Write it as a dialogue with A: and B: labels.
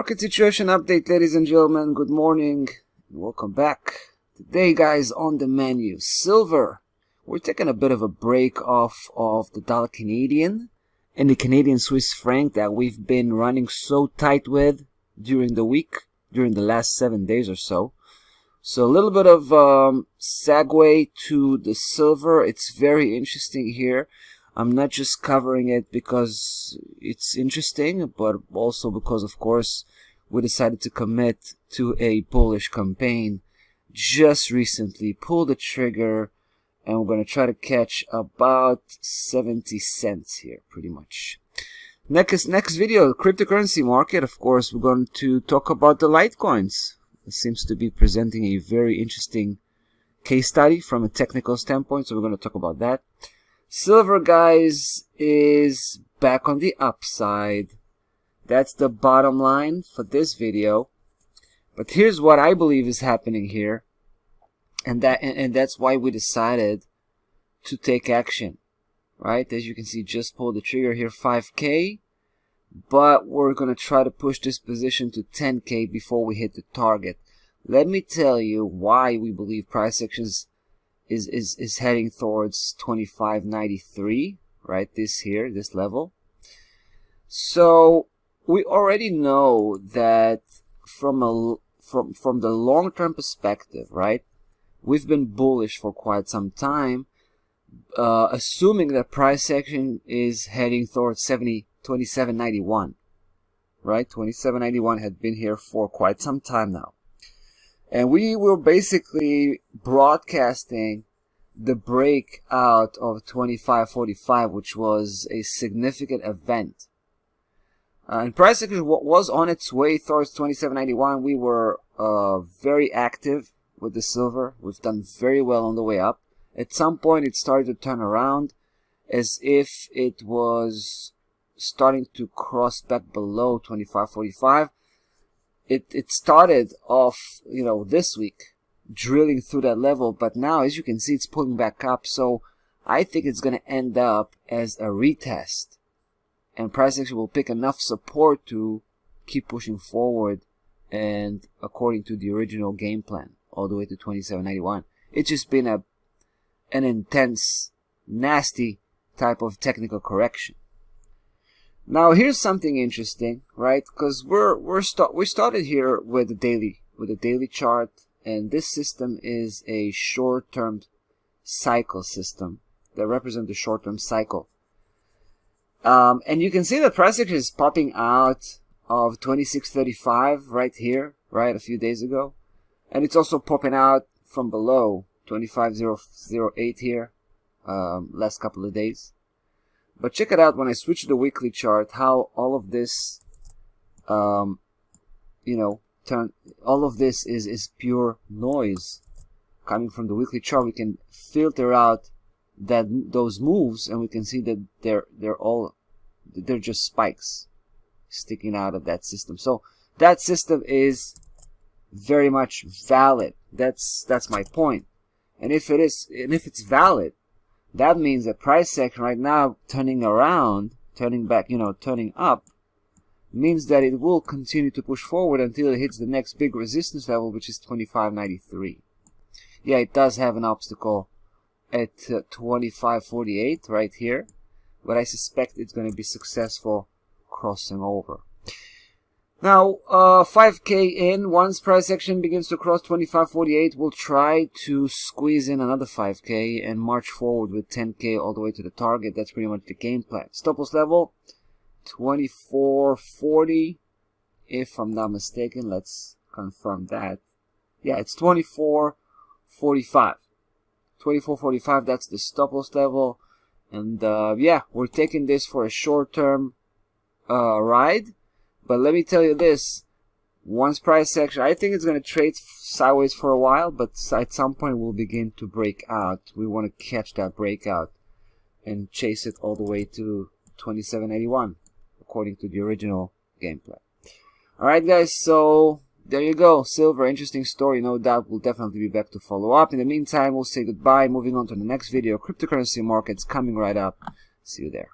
A: Market situation update, ladies and gentlemen. Good morning and welcome back. Today, guys, on the menu, silver. We're taking a bit of a break off of the dollar Canadian and the Canadian Swiss franc that we've been running so tight with during the week, during the last 7 days or so. So a little bit of segue to the silver. It's very interesting here. I'm not just covering it because it's interesting, but also because, of course, we decided to commit to a bullish campaign just recently. Pull the trigger, and we're going to try to catch about 70 cents here, pretty much. Next video, cryptocurrency market. Of course, we're going to talk about the Litecoins. It seems to be presenting a very interesting case study from a technical standpoint, so we're going to talk about that. Silver, guys, is back on the upside. That's the bottom line for this video. But here's what I believe is happening here, and that's why we decided to take action. Right? As you can see, just pulled the trigger here, 5K, but we're going to try to push this position to 10K before we hit the target. Let me tell you why we believe price action is heading towards 25.93, right? This level. So we already know that from the long-term perspective, right? We've been bullish for quite some time, assuming that price action is heading towards 27.91, right? 27.91 had been here for quite some time now. And we were basically broadcasting the breakout of 25.45, which was a significant event. And price action was on its way towards 27.91. We were very active with the silver. We've done very well on the way up. At some point, it started to turn around as if it was starting to cross back below 25.45. It started off, this week, drilling through that level, but now, as you can see, it's pulling back up. So I think it's going to end up as a retest, and price action will pick enough support to keep pushing forward, and according to the original game plan, all the way to 27.91. It's just been an intense, nasty type of technical correction. Now here's something interesting, right? Because we started here with a daily chart, and this system is a short-term cycle system that represents the short-term cycle. And you can see the price action is popping out of 26.35 right here, right, a few days ago, and it's also popping out from below 25.008 here, last couple of days. But check it out when I switch to the weekly chart, how all of this, all of this is pure noise coming from the weekly chart. We can filter out those moves, and we can see that they're just spikes sticking out of that system. So that system is very much valid. That's my point. And if it's valid, that means that price action right now turning around, turning back, turning up, means that it will continue to push forward until it hits the next big resistance level, which is 25.93. Yeah, it does have an obstacle at 25.48 right here, but I suspect it's going to be successful crossing over. Now, 5K in, once price action begins to cross 25.48, we'll try to squeeze in another 5K and march forward with 10K all the way to the target. That's pretty much the game plan. Stop loss level, 24.40, if I'm not mistaken. Let's confirm that. Yeah, it's 24.45. 24.45, that's the stop loss level. And yeah, we're taking this for a short-term ride. But let me tell you this, once price action, I think it's going to trade sideways for a while, but at some point we'll begin to break out. We want to catch that breakout and chase it all the way to 27.81, according to the original game plan. Alright guys, so there you go. Silver, interesting story, no doubt. We'll definitely be back to follow up. In the meantime, we'll say goodbye. Moving on to the next video. Cryptocurrency markets coming right up. See you there.